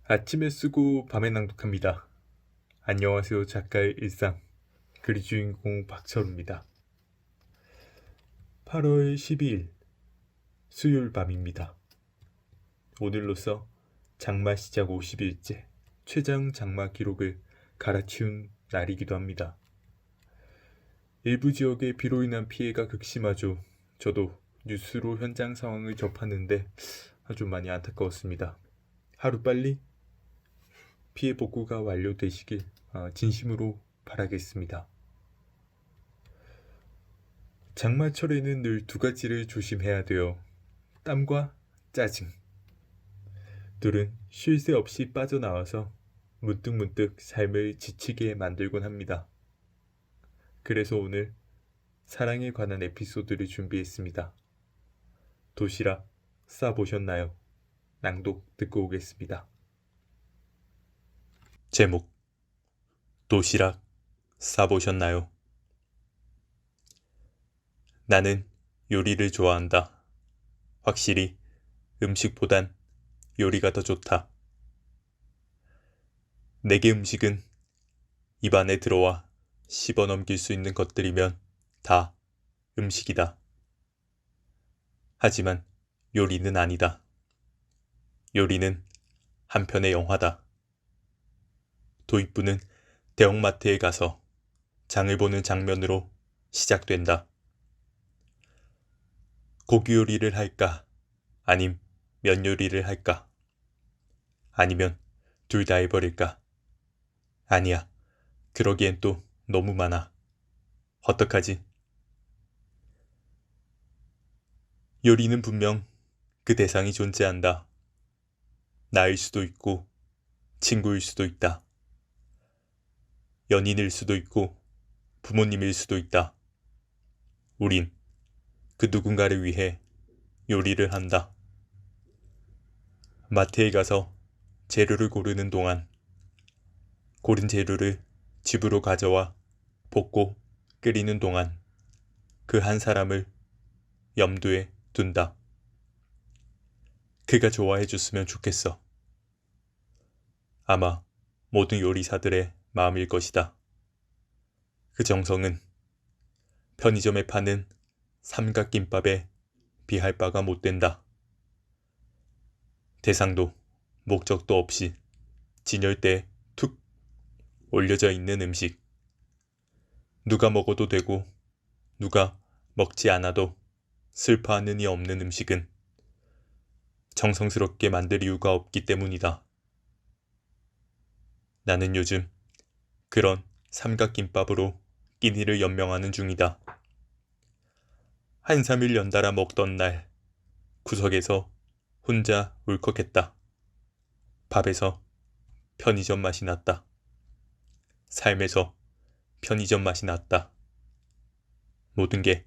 아침에 쓰고 밤에 낭독합니다. 안녕하세요. 작가의 일상. 글의 주인공 박철우입니다. 8월 12일 수요일 밤입니다. 오늘로써 장마 시작 50일째 최장 장마 기록을 갈아치운 날이기도 합니다. 일부 지역에 비로 인한 피해가 극심하죠. 저도 뉴스로 현장 상황을 접하는데 아주 많이 안타까웠습니다. 하루빨리 피해 복구가 완료되시길 진심으로 바라겠습니다. 장마철에는 늘 두 가지를 조심해야 돼요. 땀과 짜증. 둘은 쉴 새 없이 빠져나와서 문득문득 삶을 지치게 만들곤 합니다. 그래서 오늘 사랑에 관한 에피소드를 준비했습니다. 도시락 싸보셨나요? 낭독 듣고 오겠습니다. 제목 도시락 싸보셨나요? 나는 요리를 좋아한다. 확실히 음식보단 요리가 더 좋다. 내게 음식은 입안에 들어와 씹어넘길 수 있는 것들이면 다 음식이다. 하지만 요리는 아니다. 요리는 한편의 영화다. 도입부는 대형마트에 가서 장을 보는 장면으로 시작된다. 고기 요리를 할까? 아님 면 요리를 할까? 아니면 둘 다 해버릴까? 아니야. 그러기엔 또 너무 많아. 어떡하지? 요리는 분명 그 대상이 존재한다. 나일 수도 있고 친구일 수도 있다. 연인일 수도 있고 부모님일 수도 있다. 우린 그 누군가를 위해 요리를 한다. 마트에 가서 재료를 고르는 동안 고른 재료를 집으로 가져와 볶고 끓이는 동안 그 한 사람을 염두에 둔다. 그가 좋아해 줬으면 좋겠어. 아마 모든 요리사들의 마음일 것이다. 그 정성은 편의점에 파는 삼각김밥에 비할 바가 못 된다. 대상도 목적도 없이 진열대에 툭 올려져 있는 음식. 누가 먹어도 되고 누가 먹지 않아도 슬퍼하는 이 없는 음식은 정성스럽게 만들 이유가 없기 때문이다. 나는 요즘 그런 삼각김밥으로 끼니를 연명하는 중이다. 한 3일 연달아 먹던 날 구석에서 혼자 울컥했다. 밥에서 편의점 맛이 났다. 삶에서 편의점 맛이 났다. 모든 게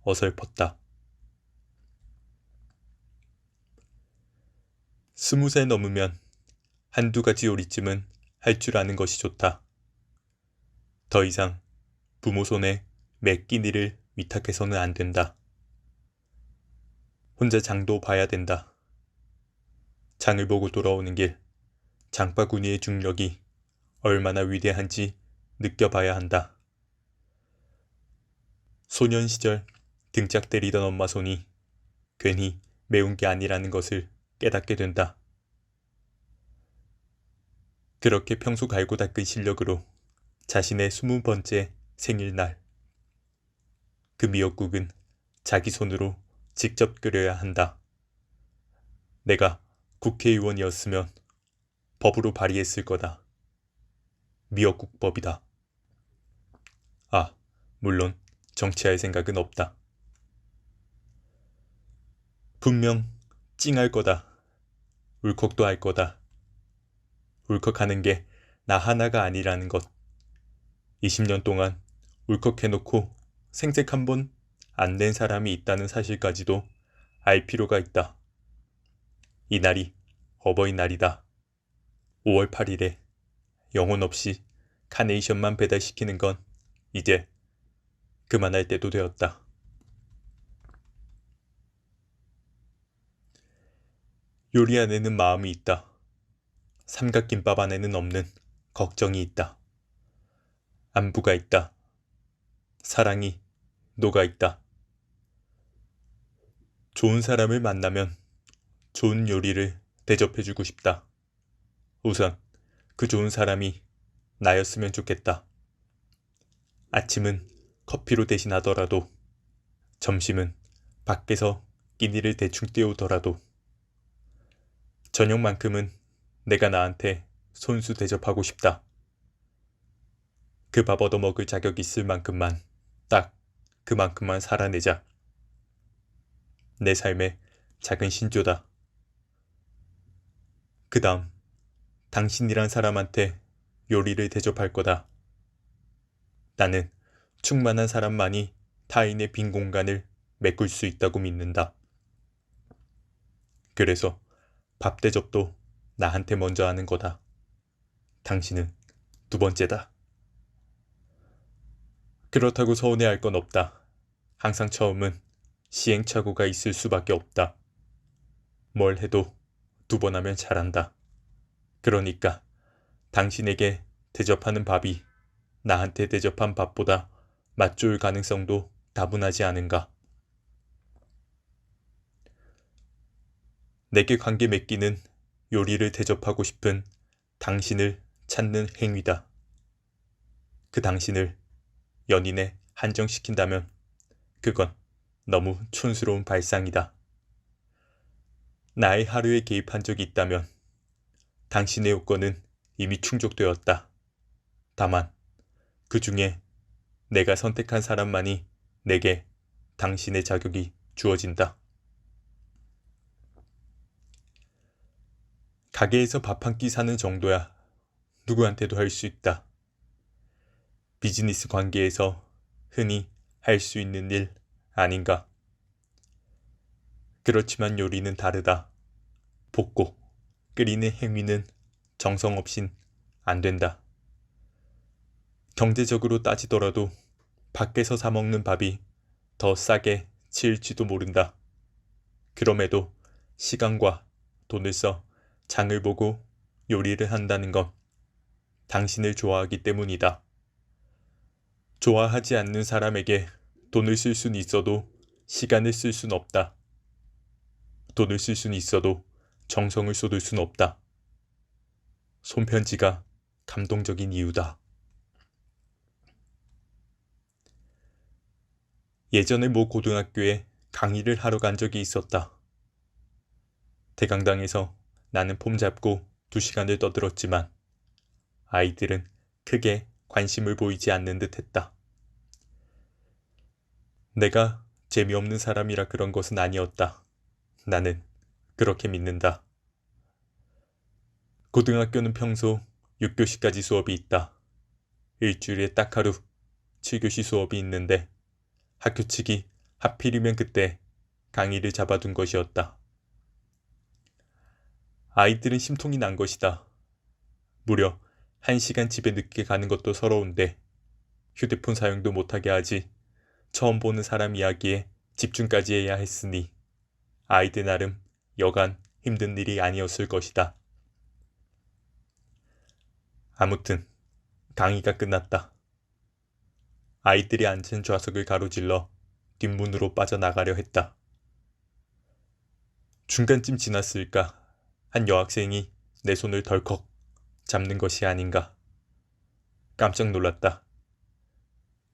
어설펐다. 20살 넘으면 한두 가지 요리쯤은 할 줄 아는 것이 좋다. 더 이상 부모 손에 매 끼니를 위탁해서는 안 된다. 혼자 장도 봐야 된다. 장을 보고 돌아오는 길 장바구니의 중력이 얼마나 위대한지 느껴봐야 한다. 소년 시절 등짝 때리던 엄마 손이 괜히 매운 게 아니라는 것을 깨닫게 된다. 그렇게 평소 갈고 닦은 실력으로 자신의 20번째 생일날 그 미역국은 자기 손으로 직접 끓여야 한다. 내가 국회의원이었으면 법으로 발의했을 거다. 미역국법이다. 아, 물론 정치할 생각은 없다. 분명 찡할 거다. 울컥도 할 거다. 울컥하는 게 나 하나가 아니라는 것. 20년 동안 울컥해놓고 생색 한 번 안 낸 사람이 있다는 사실까지도 알 필요가 있다. 이날이 어버이날이다. 5월 8일에 영혼 없이 카네이션만 배달시키는 건 이제 그만할 때도 되었다. 요리 안에는 마음이 있다. 삼각김밥 안에는 없는 걱정이 있다. 안부가 있다. 사랑이 녹아있다. 좋은 사람을 만나면 좋은 요리를 대접해주고 싶다. 우선 그 좋은 사람이 나였으면 좋겠다. 아침은 커피로 대신하더라도, 점심은 밖에서 끼니를 대충 때우더라도, 저녁만큼은 내가 나한테 손수 대접하고 싶다. 그 밥 얻어먹을 자격 있을 만큼만, 딱 그만큼만 살아내자. 내 삶의 작은 신조다. 그 다음, 당신이란 사람한테 요리를 대접할 거다. 나는 충만한 사람만이 타인의 빈 공간을 메꿀 수 있다고 믿는다. 그래서 밥 대접도 나한테 먼저 하는 거다. 당신은 두 번째다. 그렇다고 서운해할 건 없다. 항상 처음은 시행착오가 있을 수밖에 없다. 뭘 해도 두 번 하면 잘한다. 그러니까 당신에게 대접하는 밥이 나한테 대접한 밥보다 맛 좋을 가능성도 다분하지 않은가. 내게 관계 맺기는 요리를 대접하고 싶은 당신을 찾는 행위다. 그 당신을 연인에 한정시킨다면 그건 너무 촌스러운 발상이다. 나의 하루에 개입한 적이 있다면 당신의 요건은 이미 충족되었다. 다만 그 중에 내가 선택한 사람만이 내게 당신의 자격이 주어진다. 가게에서 밥 한 끼 사는 정도야 누구한테도 할 수 있다. 비즈니스 관계에서 흔히 할 수 있는 일 아닌가. 그렇지만 요리는 다르다. 볶고 끓이는 행위는 정성 없인 안 된다. 경제적으로 따지더라도 밖에서 사 먹는 밥이 더 싸게 치일지도 모른다. 그럼에도 시간과 돈을 써 장을 보고 요리를 한다는 건 당신을 좋아하기 때문이다. 좋아하지 않는 사람에게 돈을 쓸 수는 있어도 시간을 쓸 수는 없다. 돈을 쓸 수는 있어도 정성을 쏟을 수는 없다. 손편지가 감동적인 이유다. 예전에 모 고등학교에 강의를 하러 간 적이 있었다. 대강당에서 나는 폼 잡고 2시간을 떠들었지만 아이들은 크게 관심을 보이지 않는 듯 했다. 내가 재미없는 사람이라 그런 것은 아니었다. 나는 그렇게 믿는다. 고등학교는 평소 6교시까지 수업이 있다. 일주일에 딱 하루 7교시 수업이 있는데 학교 측이 하필이면 그때 강의를 잡아둔 것이었다. 아이들은 심통이 난 것이다. 무려 1시간 집에 늦게 가는 것도 서러운데 휴대폰 사용도 못하게 하지 처음 보는 사람 이야기에 집중까지 해야 했으니 아이들 나름 여간 힘든 일이 아니었을 것이다. 아무튼 강의가 끝났다. 아이들이 앉은 좌석을 가로질러 뒷문으로 빠져나가려 했다. 중간쯤 지났을까 한 여학생이 내 손을 덜컥 잡는 것이 아닌가. 깜짝 놀랐다.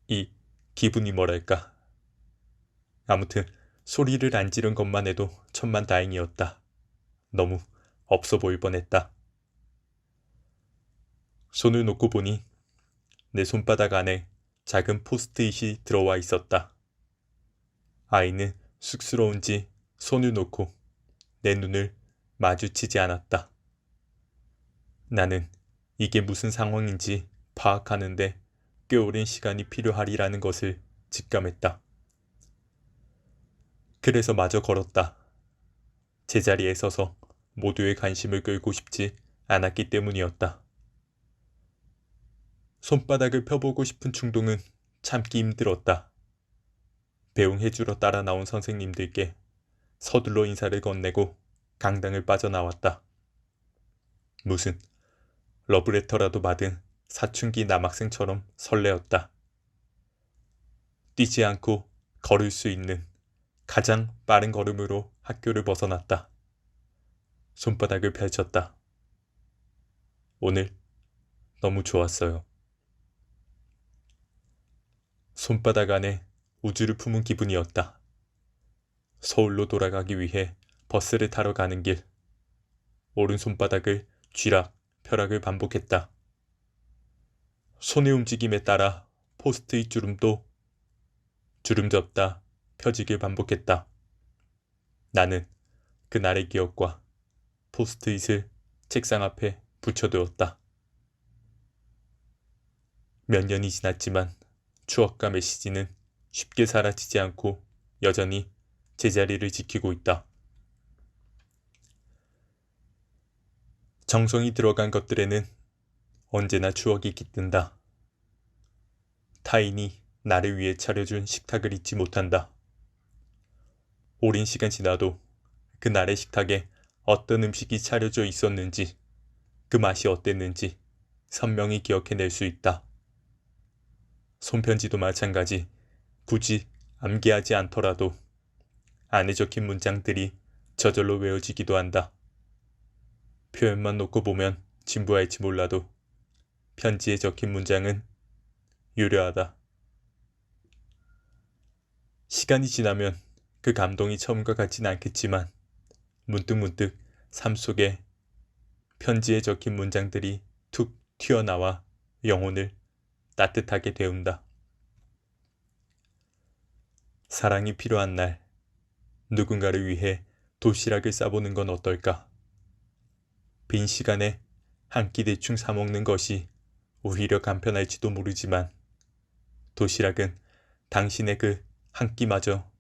이 기분이 뭐랄까. 아무튼 소리를 안 지른 것만 해도 천만다행이었다. 너무 없어 보일 뻔했다. 손을 놓고 보니 내 손바닥 안에 작은 포스트잇이 들어와 있었다. 아이는 쑥스러운지 손을 놓고 내 눈을 마주치지 않았다. 나는 이게 무슨 상황인지 파악하는데 꽤 오랜 시간이 필요하리라는 것을 직감했다. 그래서 마저 걸었다. 제자리에 서서 모두의 관심을 끌고 싶지 않았기 때문이었다. 손바닥을 펴보고 싶은 충동은 참기 힘들었다. 배웅해주러 따라 나온 선생님들께 서둘러 인사를 건네고 강당을 빠져나왔다. 무슨 러브레터라도 받은 사춘기 남학생처럼 설레었다. 뛰지 않고 걸을 수 있는 가장 빠른 걸음으로 학교를 벗어났다. 손바닥을 펼쳤다. 오늘 너무 좋았어요. 손바닥 안에 우주를 품은 기분이었다. 서울로 돌아가기 위해 버스를 타러 가는 길. 오른손바닥을 쥐락, 펴락을 반복했다. 손의 움직임에 따라 포스트잇 주름도 주름 접다 펴지길 반복했다. 나는 그날의 기억과 포스트잇을 책상 앞에 붙여두었다. 몇 년이 지났지만 추억과 메시지는 쉽게 사라지지 않고 여전히 제자리를 지키고 있다. 정성이 들어간 것들에는 언제나 추억이 깃든다. 타인이 나를 위해 차려준 식탁을 잊지 못한다. 오랜 시간 지나도 그날의 식탁에 어떤 음식이 차려져 있었는지, 그 맛이 어땠는지 선명히 기억해낼 수 있다. 손편지도 마찬가지. 굳이 암기하지 않더라도 안에 적힌 문장들이 저절로 외워지기도 한다. 표현만 놓고 보면 진부할지 몰라도 편지에 적힌 문장은 유려하다. 시간이 지나면 그 감동이 처음과 같진 않겠지만 문득문득 삶 속에 편지에 적힌 문장들이 툭 튀어나와 영혼을 따뜻하게 데운다. 사랑이 필요한 날, 누군가를 위해 도시락을 싸보는 건 어떨까? 빈 시간에 한 끼 대충 사먹는 것이 오히려 간편할지도 모르지만 도시락은 당신의 그 한 끼마저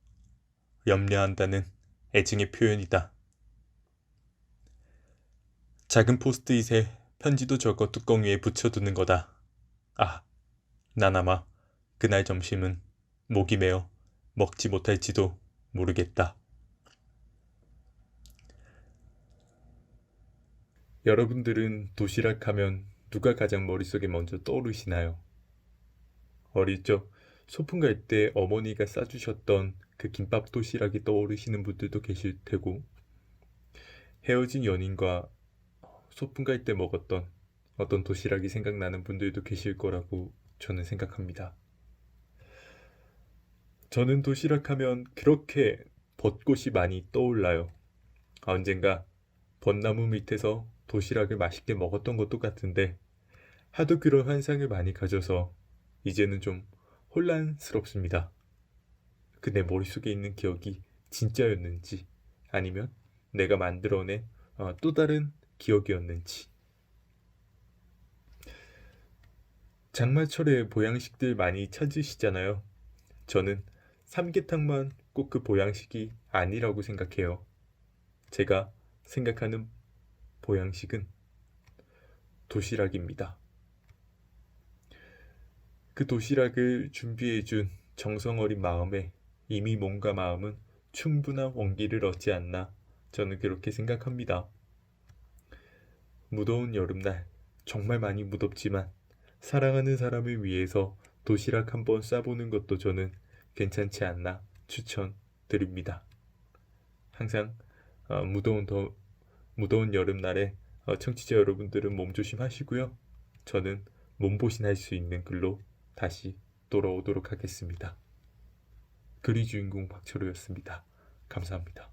염려한다는 애증의 표현이다. 작은 포스트잇에 편지도 적어 뚜껑 위에 붙여두는 거다. 아, 난 아마 그날 점심은 목이 메어 먹지 못할지도 모르겠다. 여러분들은 도시락 하면 누가 가장 머릿속에 먼저 떠오르시나요? 어릴 적 소풍 갈 때 어머니가 싸주셨던 그 김밥 도시락이 떠오르시는 분들도 계실 테고, 헤어진 연인과 소풍 갈 때 먹었던 어떤 도시락이 생각나는 분들도 계실 거라고 저는 생각합니다. 저는 도시락 하면 그렇게 벚꽃이 많이 떠올라요. 언젠가 벚나무 밑에서 도시락을 맛있게 먹었던 것도 같은데 하도 그런 환상을 많이 가져서 이제는 좀 혼란스럽습니다. 그 내 머릿속에 있는 기억이 진짜였는지 아니면 내가 만들어낸 또 다른 기억이었는지. 장마철에 보양식들 많이 찾으시잖아요. 저는 삼계탕만 꼭 그 보양식이 아니라고 생각해요. 제가 생각하는 보양식은 도시락입니다. 그 도시락을 준비해준 정성 어린 마음에 이미 몸과 마음은 충분한 원기를 얻지 않나 저는 그렇게 생각합니다. 무더운 여름날 정말 많이 무덥지만 사랑하는 사람을 위해서 도시락 한번 싸보는 것도 저는 괜찮지 않나 추천드립니다. 항상 무더운 여름날에 청취자 여러분들은 몸 조심하시고요. 저는 몸보신 할 수 있는 글로 다시 돌아오도록 하겠습니다. 글의 주인공 박철호였습니다. 감사합니다.